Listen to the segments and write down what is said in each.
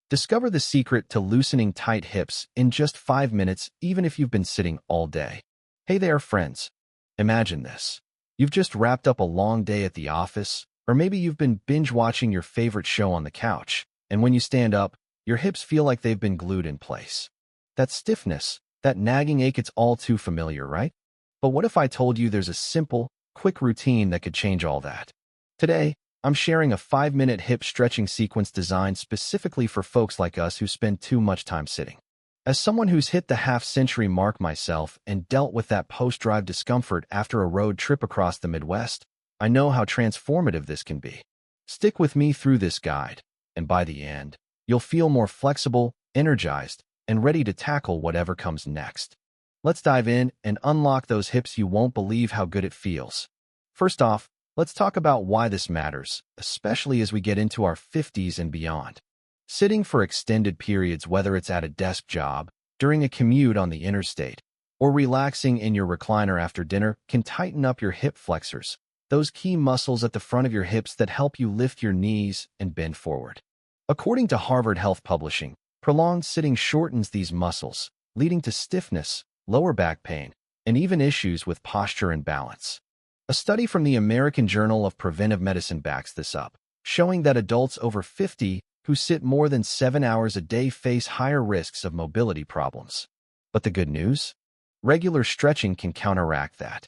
Discover the secret to loosening tight hips in just 5 minutes, even if you've been sitting all day. Hey there, friends. Imagine this. You've just wrapped up a long day at the office, or maybe you've been binge-watching your favorite show on the couch, and when you stand up, your hips feel like they've been glued in place. That stiffness, that nagging ache, it's all too familiar, right? But what if I told you there's a simple, quick routine that could change all that? Today, I'm sharing a 5-minute hip stretching sequence designed specifically for folks like us who spend too much time sitting. As someone who's hit the half-century mark myself and dealt with that post-drive discomfort after a road trip across the Midwest, I know how transformative this can be. Stick with me through this guide, and by the end, you'll feel more flexible, energized, and ready to tackle whatever comes next. Let's dive in and unlock those hips. You won't believe how good it feels. First off, let's talk about why this matters, especially as we get into our 50s and beyond. Sitting for extended periods, whether it's at a desk job, during a commute on the interstate, or relaxing in your recliner after dinner, can tighten up your hip flexors, those key muscles at the front of your hips that help you lift your knees and bend forward. According to Harvard Health Publishing, prolonged sitting shortens these muscles, leading to stiffness, lower back pain, and even issues with posture and balance. A study from the American Journal of Preventive Medicine backs this up, showing that adults over 50 who sit more than 7 hours a day face higher risks of mobility problems. But the good news? Regular stretching can counteract that.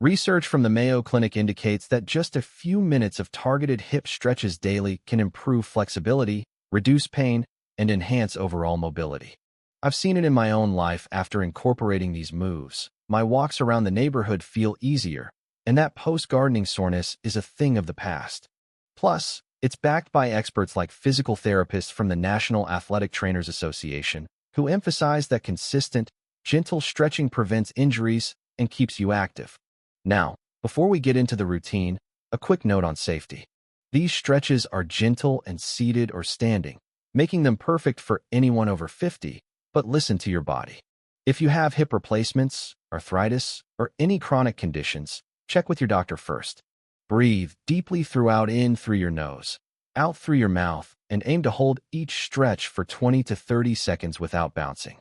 Research from the Mayo Clinic indicates that just a few minutes of targeted hip stretches daily can improve flexibility, reduce pain, and enhance overall mobility. I've seen it in my own life. After incorporating these moves, my walks around the neighborhood feel easier, and that post-gardening soreness is a thing of the past. Plus, it's backed by experts like physical therapists from the National Athletic Trainers Association, who emphasize that consistent, gentle stretching prevents injuries and keeps you active. Now, before we get into the routine, a quick note on safety. These stretches are gentle and seated or standing, making them perfect for anyone over 50, but listen to your body. If you have hip replacements, arthritis, or any chronic conditions, check with your doctor first. Breathe deeply in through your nose, out through your mouth, and aim to hold each stretch for 20 to 30 seconds without bouncing.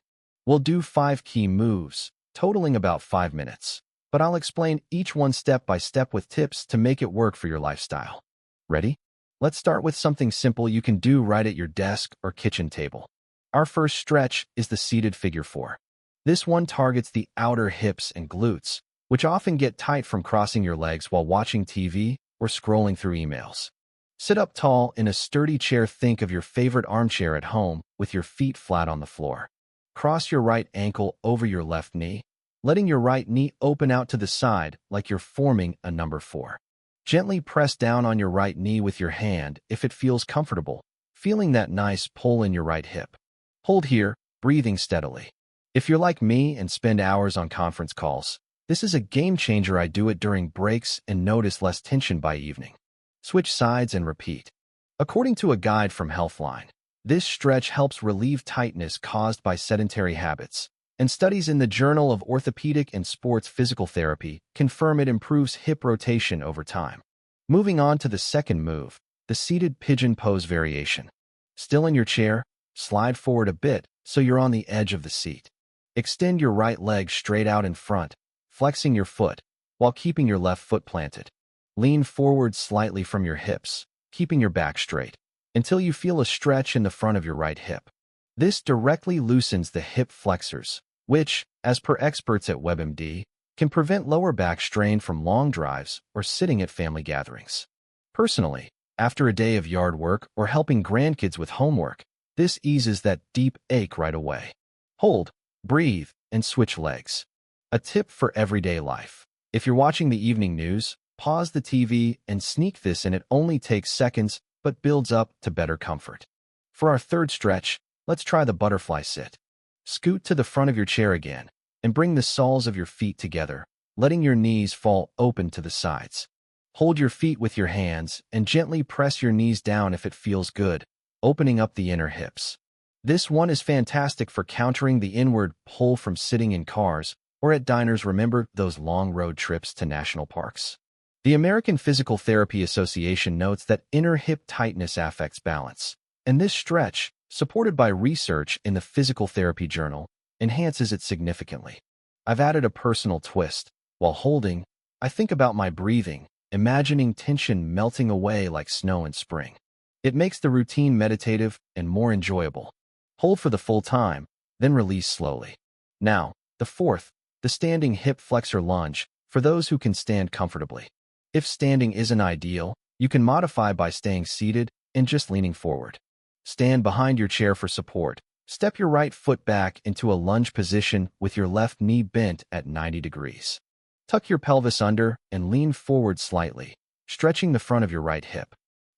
We'll do 5 key moves, totaling about 5 minutes, but I'll explain each one step by step with tips to make it work for your lifestyle. Ready? Let's start with something simple you can do right at your desk or kitchen table. Our first stretch is the seated figure 4. This one targets the outer hips and glutes, which often get tight from crossing your legs while watching TV or scrolling through emails. Sit up tall in a sturdy chair. Think of your favorite armchair at home with your feet flat on the floor. Cross your right ankle over your left knee, letting your right knee open out to the side like you're forming a number 4. Gently press down on your right knee with your hand if it feels comfortable, feeling that nice pull in your right hip. Hold here, breathing steadily. If you're like me and spend hours on conference calls, this is a game changer. I do it during breaks and notice less tension by evening. Switch sides and repeat. According to a guide from Healthline, this stretch helps relieve tightness caused by sedentary habits, and studies in the Journal of Orthopedic and Sports Physical Therapy confirm it improves hip rotation over time. Moving on to the second move, the seated pigeon pose variation. Still in your chair, slide forward a bit so you're on the edge of the seat. Extend your right leg straight out in front, flexing your foot, while keeping your left foot planted. Lean forward slightly from your hips, keeping your back straight, until you feel a stretch in the front of your right hip. This directly loosens the hip flexors, which, as per experts at WebMD, can prevent lower back strain from long drives or sitting at family gatherings. Personally, after a day of yard work or helping grandkids with homework, this eases that deep ache right away. Hold, breathe, and switch legs. A tip for everyday life. If you're watching the evening news, pause the TV and sneak this in. It only takes seconds, but builds up to better comfort. For our third stretch, let's try the butterfly sit. Scoot to the front of your chair again, and bring the soles of your feet together, letting your knees fall open to the sides. Hold your feet with your hands and gently press your knees down if it feels good, opening up the inner hips. This one is fantastic for countering the inward pull from sitting in cars or at diners. Remember those long road trips to national parks? The American Physical Therapy Association notes that inner hip tightness affects balance, and this stretch, supported by research in the Physical Therapy Journal, enhances it significantly. I've added a personal twist. While holding, I think about my breathing, imagining tension melting away like snow in spring. It makes the routine meditative and more enjoyable. Hold for the full time, then release slowly. Now, the fourth, the standing hip flexor lunge, for those who can stand comfortably. If standing isn't ideal, you can modify by staying seated and just leaning forward. Stand behind your chair for support. Step your right foot back into a lunge position with your left knee bent at 90 degrees. Tuck your pelvis under and lean forward slightly, stretching the front of your right hip.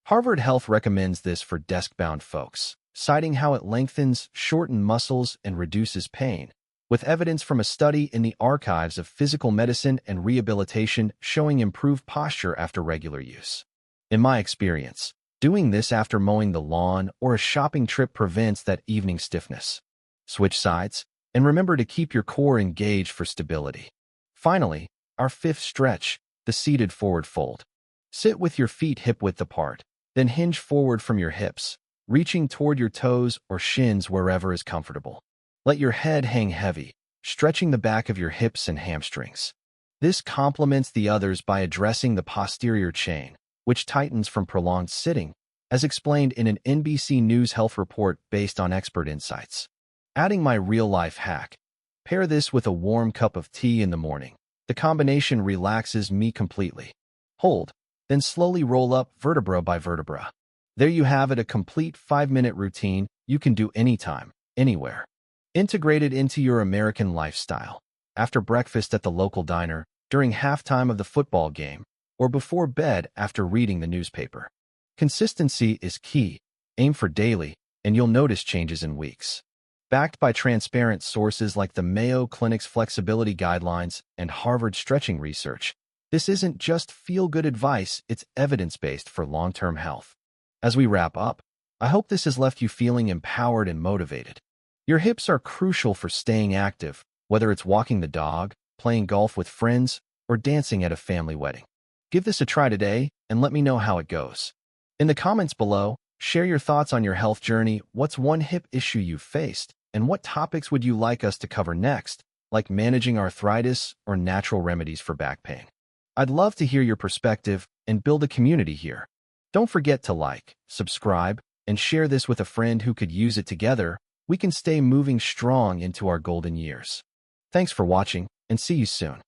Harvard Health recommends this for desk-bound folks, citing how it lengthens, shortens muscles, and reduces pain, with evidence from a study in the Archives of Physical Medicine and Rehabilitation showing improved posture after regular use. In my experience, doing this after mowing the lawn or a shopping trip prevents that evening stiffness. Switch sides, and remember to keep your core engaged for stability. Finally, our fifth stretch, the seated forward fold. Sit with your feet hip-width apart, then hinge forward from your hips, reaching toward your toes or shins wherever is comfortable. Let your head hang heavy, stretching the back of your hips and hamstrings. This complements the others by addressing the posterior chain, which tightens from prolonged sitting, as explained in an NBC News health report based on expert insights. Adding my real-life hack. Pair this with a warm cup of tea in the morning. The combination relaxes me completely. Hold, then slowly roll up vertebra by vertebra. There you have it, a complete 5-minute routine you can do anytime, anywhere. Integrated into your American lifestyle. After breakfast at the local diner, during halftime of the football game, or before bed after reading the newspaper. Consistency is key. Aim for daily, and you'll notice changes in weeks. Backed by transparent sources like the Mayo Clinic's flexibility guidelines and Harvard stretching research, this isn't just feel-good advice, it's evidence-based for long-term health. As we wrap up, I hope this has left you feeling empowered and motivated. Your hips are crucial for staying active, whether it's walking the dog, playing golf with friends, or dancing at a family wedding. Give this a try today and let me know how it goes. In the comments below, share your thoughts on your health journey. What's one hip issue you've faced? And what topics would you like us to cover next, like managing arthritis or natural remedies for back pain? I'd love to hear your perspective and build a community here. Don't forget to like, subscribe, and share this with a friend who could use it. Together, we can stay moving strong into our golden years. Thanks for watching, and see you soon.